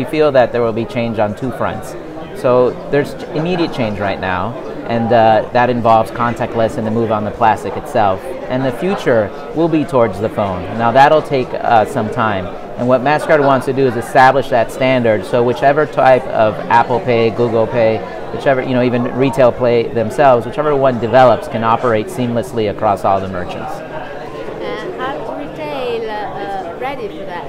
we feel that there will be change on two fronts. So there's immediate change right now, and that involves contactless and the move on the plastic itself. And the future will be towards the phone. Now that'll take some time. And what Mastercard wants to do is establish that standard, so whichever type of Apple Pay, Google Pay, whichever, even retail Pay themselves, whichever one develops can operate seamlessly across all the merchants. And are retail ready for that?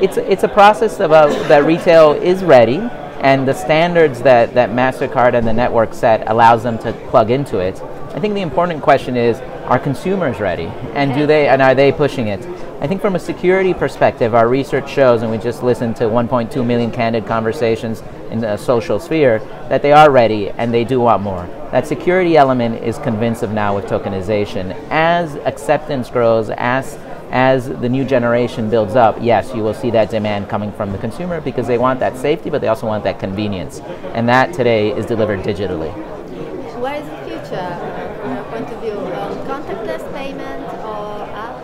It's a process that retail is ready, and the standards that Mastercard and the network set allows them to plug into it. I think the important question is, are consumers ready? And are they pushing it? I think from a security perspective, our research shows, and we just listened to 1.2 million candid conversations in the social sphere, that they are ready and they do want more. That security element is convincing now with tokenization. As acceptance grows, as the new generation builds up, yes, you will see that demand coming from the consumer because they want that safety, but they also want that convenience. And that today is delivered digitally. What is the future from your point of view? Contactless payment or app?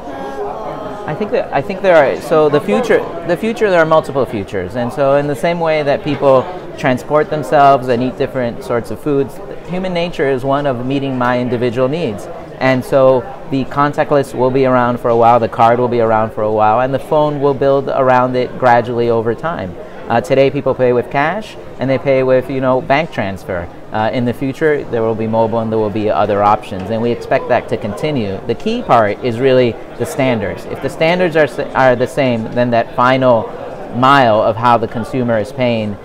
I think there are, so the future, there are multiple futures. And so in the same way that people transport themselves and eat different sorts of foods, human nature is one of meeting my individual needs. And so the contactless will be around for a while, the card will be around for a while, and the phone will build around it gradually over time. Today people pay with cash and they pay with bank transfer. In the future there will be mobile and there will be other options, and we expect that to continue. The key part is really the standards. If the standards are the same, then that final mile of how the consumer is paying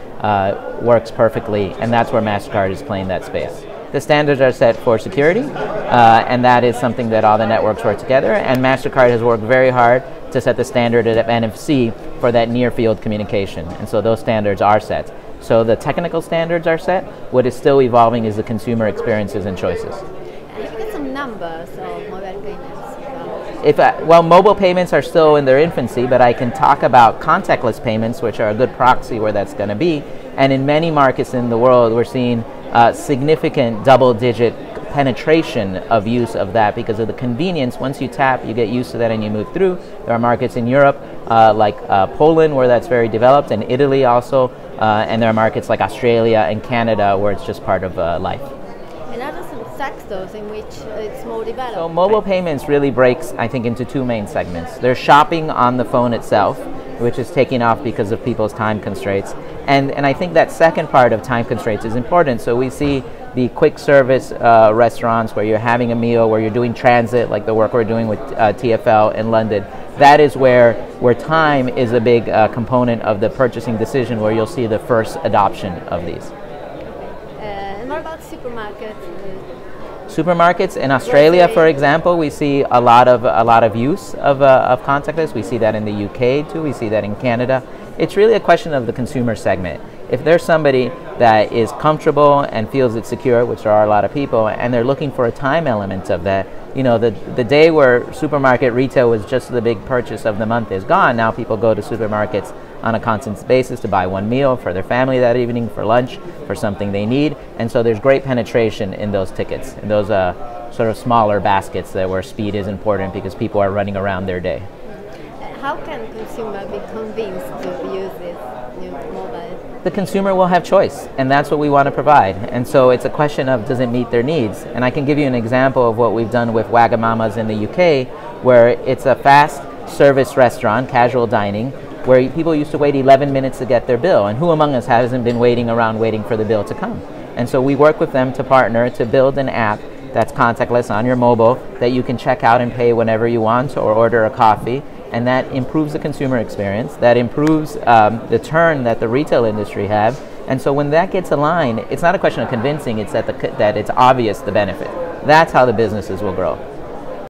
works perfectly, and that's where Mastercard is playing that space. The standards are set for security, and that is something that all the networks work together, and Mastercard has worked very hard to set the standard at NFC for that near field communication, and so those standards are set. So the technical standards are set. What is still evolving is the consumer experiences and choices. Have you got some numbers of mobile payments? Well, mobile payments are still in their infancy, but I can talk about contactless payments, which are a good proxy where that's going to be. And in many markets in the world, we're seeing significant double-digit penetration of use of that because of the convenience. Once you tap, you get used to that and you move through. There are markets in Europe like Poland where that's very developed, and Italy also, and there are markets like Australia and Canada where it's just part of life. And are there some sectors in which it's more developed? So mobile payments really breaks, I think, into two main segments. There's shopping on the phone itself, which is taking off because of people's time constraints. And I think that second part of time constraints is important. So we see the quick service restaurants where you're having a meal, where you're doing transit, like the work we're doing with TfL in London. That is where time is a big component of the purchasing decision, where you'll see the first adoption of these. And what about supermarkets? Supermarkets in Australia, for example, we see a lot of use of contactless. We see that in the UK too. We see that in Canada. It's really a question of the consumer segment. If there's somebody that is comfortable and feels it's secure, which there are a lot of people, and they're looking for a time element of that, the day where supermarket retail was just the big purchase of the month is gone. Now people go to supermarkets on a constant basis to buy one meal for their family that evening, for lunch, for something they need. And so there's great penetration in those tickets, in those sort of smaller baskets where speed is important because people are running around their day. How can consumers be convinced to use this new mobile? The consumer will have choice, and that's what we want to provide. And so it's a question of, does it meet their needs? And I can give you an example of what we've done with Wagamama's in the UK, where it's a fast service restaurant, casual dining, where people used to wait 11 minutes to get their bill. And who among us hasn't been waiting for the bill to come? And so we work with them to partner to build an app that's contactless on your mobile that you can check out and pay whenever you want or order a coffee. And that improves the consumer experience, that improves the turn that the retail industry have. And so when that gets aligned, it's not a question of convincing, it's that it's obvious the benefit. That's how the businesses will grow.